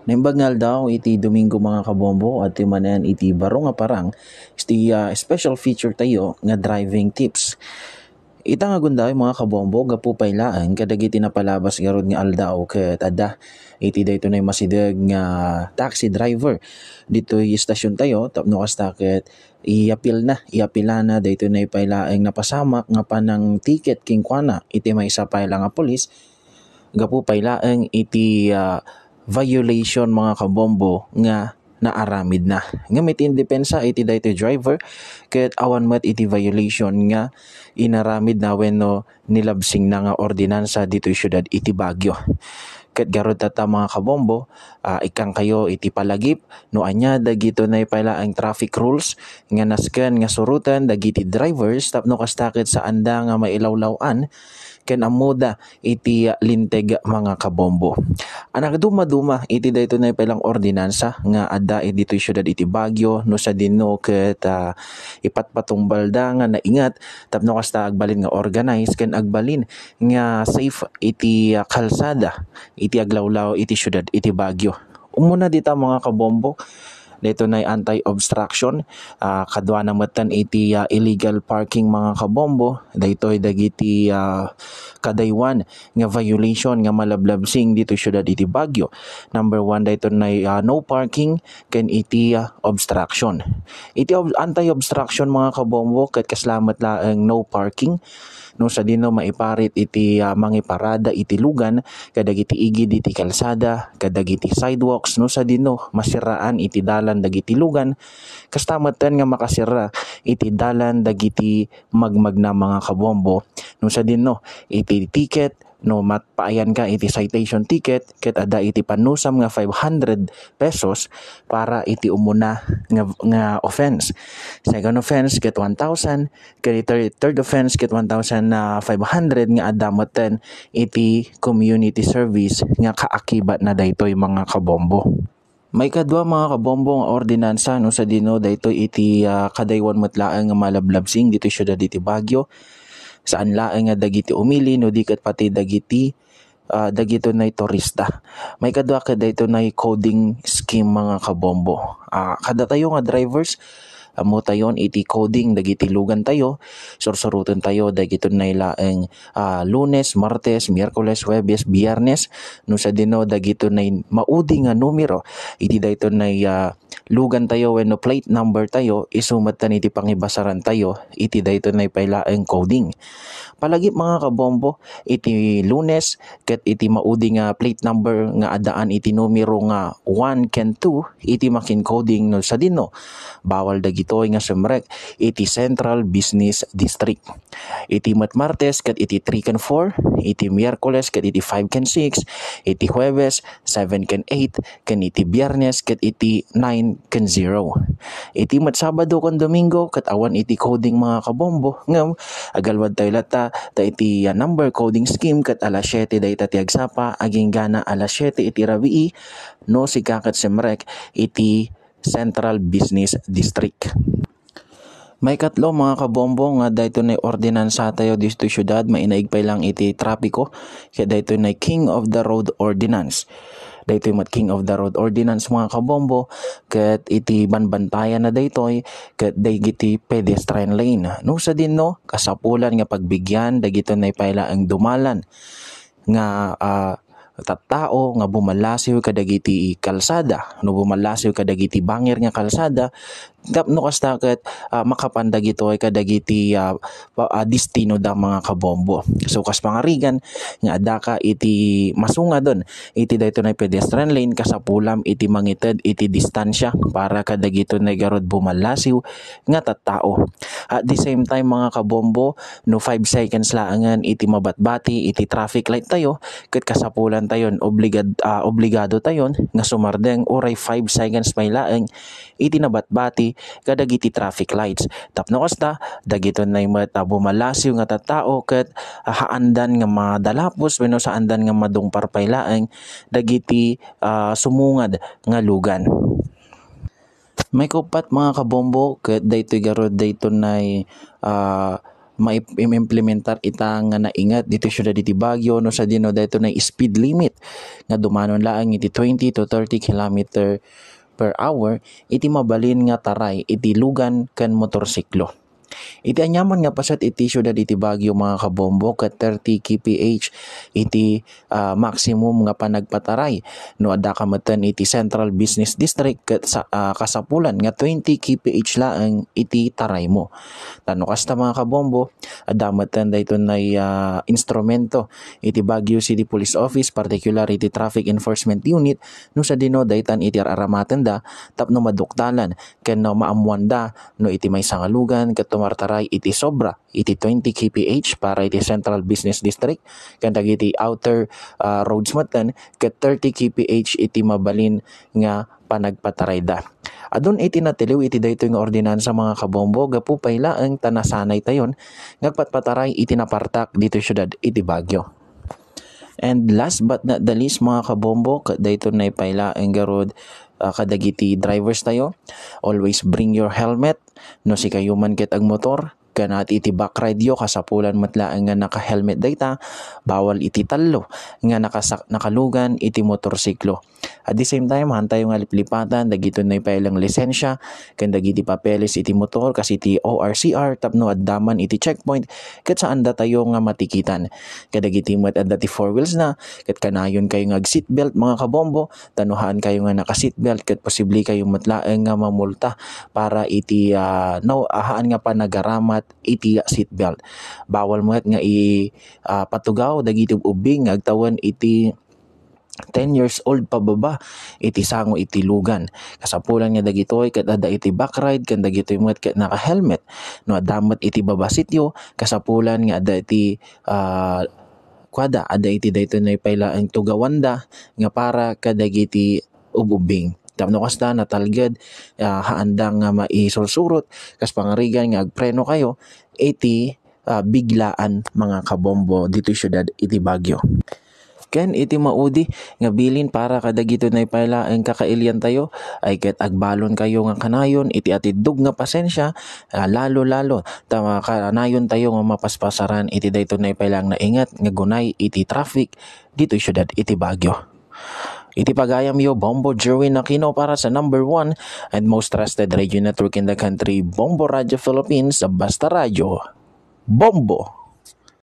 Naimbagnal daw iti Domingo mga kabombo at manan iti baro nga parang iti special feature tayo nga driving tips. Ita nga gunday mga kabombo gapu paylaan kadagiti napalabas garud nga aldaw ket adda iti dayto nay masideg nga taxi driver ditoy istasyon tayo tapno kasta ket iapila na dayto nay paylaeng napasamak nga panang ticket king kuana iti maysa payla nga pulis gapu paylaeng iti violation mga kabombo nga naaramid na. Nga met in depensa iti daytoy driver ket awan met iti violation nga inaramid na wenno nilabsing na nga ordinansa ditoy syudad iti Baguio. Ket garud tata mga kabombo, ikang kayo iti palagip no anya dagito nay pala ang traffic rules nga nasken nga surutan dagiti drivers tapno kastakit sa anda nga mailawlawan ken amuda iti linteg mga kabombo. Anak duma iti dayto nay palang ordinansa nga adda ditoy syudad iti Baguio no sa dinno ket ipatpatumbal da nga naingat tapno kasta agbalin nga organize ken agbalin nga safe iti kalsada iti aglawlaw iti syudad iti Baguio. Umuna dita mga kabombo dito na anti-obstruction, kadwa na matan iti illegal parking mga kabombo, dito dagiti kadaywan nga violation nga malablabsing dito syudad iti Baguio. Number 1 dito na no parking ken iti obstruction. Iti anti-obstruction mga kabombo ket kaslamat laeng no parking no sa dino maiparit iti mangiparada iti lugan kadagiti igid iti kalsada kadagiti sidewalks no sa dino masiraan iti dalan dagiti lugan kastamatan nga makasira iti dalan dagiti magmagna mga kabombo no sa dino iti ticket no matpaayan ka iti citation ticket ket ada iti panusam nga 500 pesos para iti umuna nga offense. Second offense ket 1,000 ket third offense ket 1,500 nga adameten iti community service nga kaakibat na daytoy mga kabombo. May kadwa mga kabombo nga ordinansa no sa dino daytoy iti kadaywan metlaeng nga malablabsing dito syudad iti Baguio. Saan laeng nga dagiti umili no di ket pati dagiti dagito nay turista. May kadwa ket dayto nay coding scheme mga kabombo. Kada tayo nga drivers amo tayon iti coding dagiti lugan tayo sursuruton tayo dagito nay laeng Lunes, Martes, Miyerkules, Huwebes, Biyernes no sa dino dagito nay maudi nga numero iti dayto nay lugan tayo wenno plate number tayo isumatan iti pangibasaran tayo iti dayto nay paylaeng coding. Palagi mga kabombo iti Lunes ket iti maudi nga plate number nga adaan iti numero nga 1 ken 2 iti makin coding no sa dino bawal dagitoy nga sumrek iti Central Business District. Iti Martes ket iti 3 ken 4 iti Miyerkules ket iti 5 ken 6 iti Huwebes 7 ken 8 ken iti Biyernes ket iti 9 ken 0. Iti Sabado ken Domingo ket awan iti coding mga kabombo ngem agalwad tayo lata ta iti number coding scheme ket alas 7 dayta ti agsapa aging gana alas 7 iti rabii no sikaket semrek iti Central Business District. May katlo mga kabombo nga dayto nay ordinansa tayo dito syudad mainaigpay lang iti trapiko kaya dayto nay King of the Road Ordinance. Daytoy mat King of the Road Ordinance mga kabombo ket iti banbantayan na daytoy ket dagiti pedestrian lane. No sa dinno kasapulan nga pagbigyan dagito nay payla ang dumalan nga tattao nga bumalasiw kadagiti kalsada no bumalasiw kadagiti bangir nga kalsada tapno kastaket makapandag ito ay kadagiti destino da mga kabombo. So kas pangarigan nga adaka iti masunga don iti dayto nay pedestrian lane kasapulam iti mangited iti distansya para kadagito nay garod bumalasiw nga tattao. At the same time mga kabombo no 5 seconds laangan iti mabatbati iti traffic light tayo ket kasapulan tayon obligado tayon nga sumardeng oray 5 seconds may laeng iti nabatbati kadagiti traffic lights. Tapno kasta dagito nay bumalasiw nga tattao ket haandan nga madalapos wenno sa andan nga madungpar paylaeng dagiti sumungad nga lugan. May kupat mga kabombo ket daytoy garod dayto nay maimplementar ita nga naingat dito syudad iti Baguio no sa dino dayto na speed limit nga dumanon laang iti 20 to 30 kilometer per hour iti mabalin nga taray iti lugan ken motorsiklo. Iti anyaman nga pasat iti syudad iti Baguio mga kabombo ket 30 kph iti maximum nga panagpataray no adda kameten iti Central Business District ket kasapulan nga 20 kph laeng iti taray mo. Tano kasta mga kabombo adda meten dayton nay instrumento iti Baguio City Police Office particular iti Traffic Enforcement Unit no sa dino daytan iti araramaten da tapno maduktalan ken no maamuanda no iti may sangalugan ket tumartaray iti sobra iti 20 kph para iti Central Business District ken dagiti outer roads meten ket 30 kph iti mabalin nga panagpataray da. Adun iti natiliw iti daytoy nga ordinansa mga kabombo gapu paylaeng tanasanay tayon ngagpatpataray iti napartak dito syudad iti Baguio. And last but not the least mga kabombo daytoy na paylaeng garod kadagiti drivers tayo, always bring your helmet no si kayo man ket ag motor kanat iti back ride yo kasapulan matlaeng nga naka-helmet dayta bawal iti tallo nga nakalugan iti motorsiklo. At the same time hantay nga liplipatan dagito na ipailang lisensya ken dagiti papeles iti motor kasi iti ORCR tapno addaman iti checkpoint ket saan da tayo nga matikitan kadagiti met adda ti four wheels na ket kanayon kayo nga seatbelt mga kabombo tanuhan kayo nga naka seatbelt ket posible kayo matlaeng nga mamulta para iti ahaan nga panagaramat iti seatbelt. Bawal mo nga patugaw dagiti ubing agtawan iti 10 years old pababa iti sango iti lugan. Kasapulan nga dagitoy ket adda iti back ride ken dagitoy met ket naka-helmet no addamet iti babasityo kasapulan nga adda iti adda iti daytoy na paylaeng tugawanda nga para kadagiti ububing. Tapno kasta natalged haandang nga maisursurot kas pangarigan nga agpreno kayo iti biglaan mga kabombo dito syudad iti Baguio. Ken iti maudi nga bilin para kadagito na ipailaeng kakailyan tayo ay ket agbalon kayo nga kanayon iti atidug nga pasensya lalo tama kanayon tayo nga mapaspasaran iti dayto na ipailaeng naingat nga gunay iti traffic dito syudad iti Baguio. Iti pagayam yo Bombo Jerwin Aquino para sa number 1 and most trusted radio network in the country, Bombo Radio Philippines, sa Basta Radio. Bombo!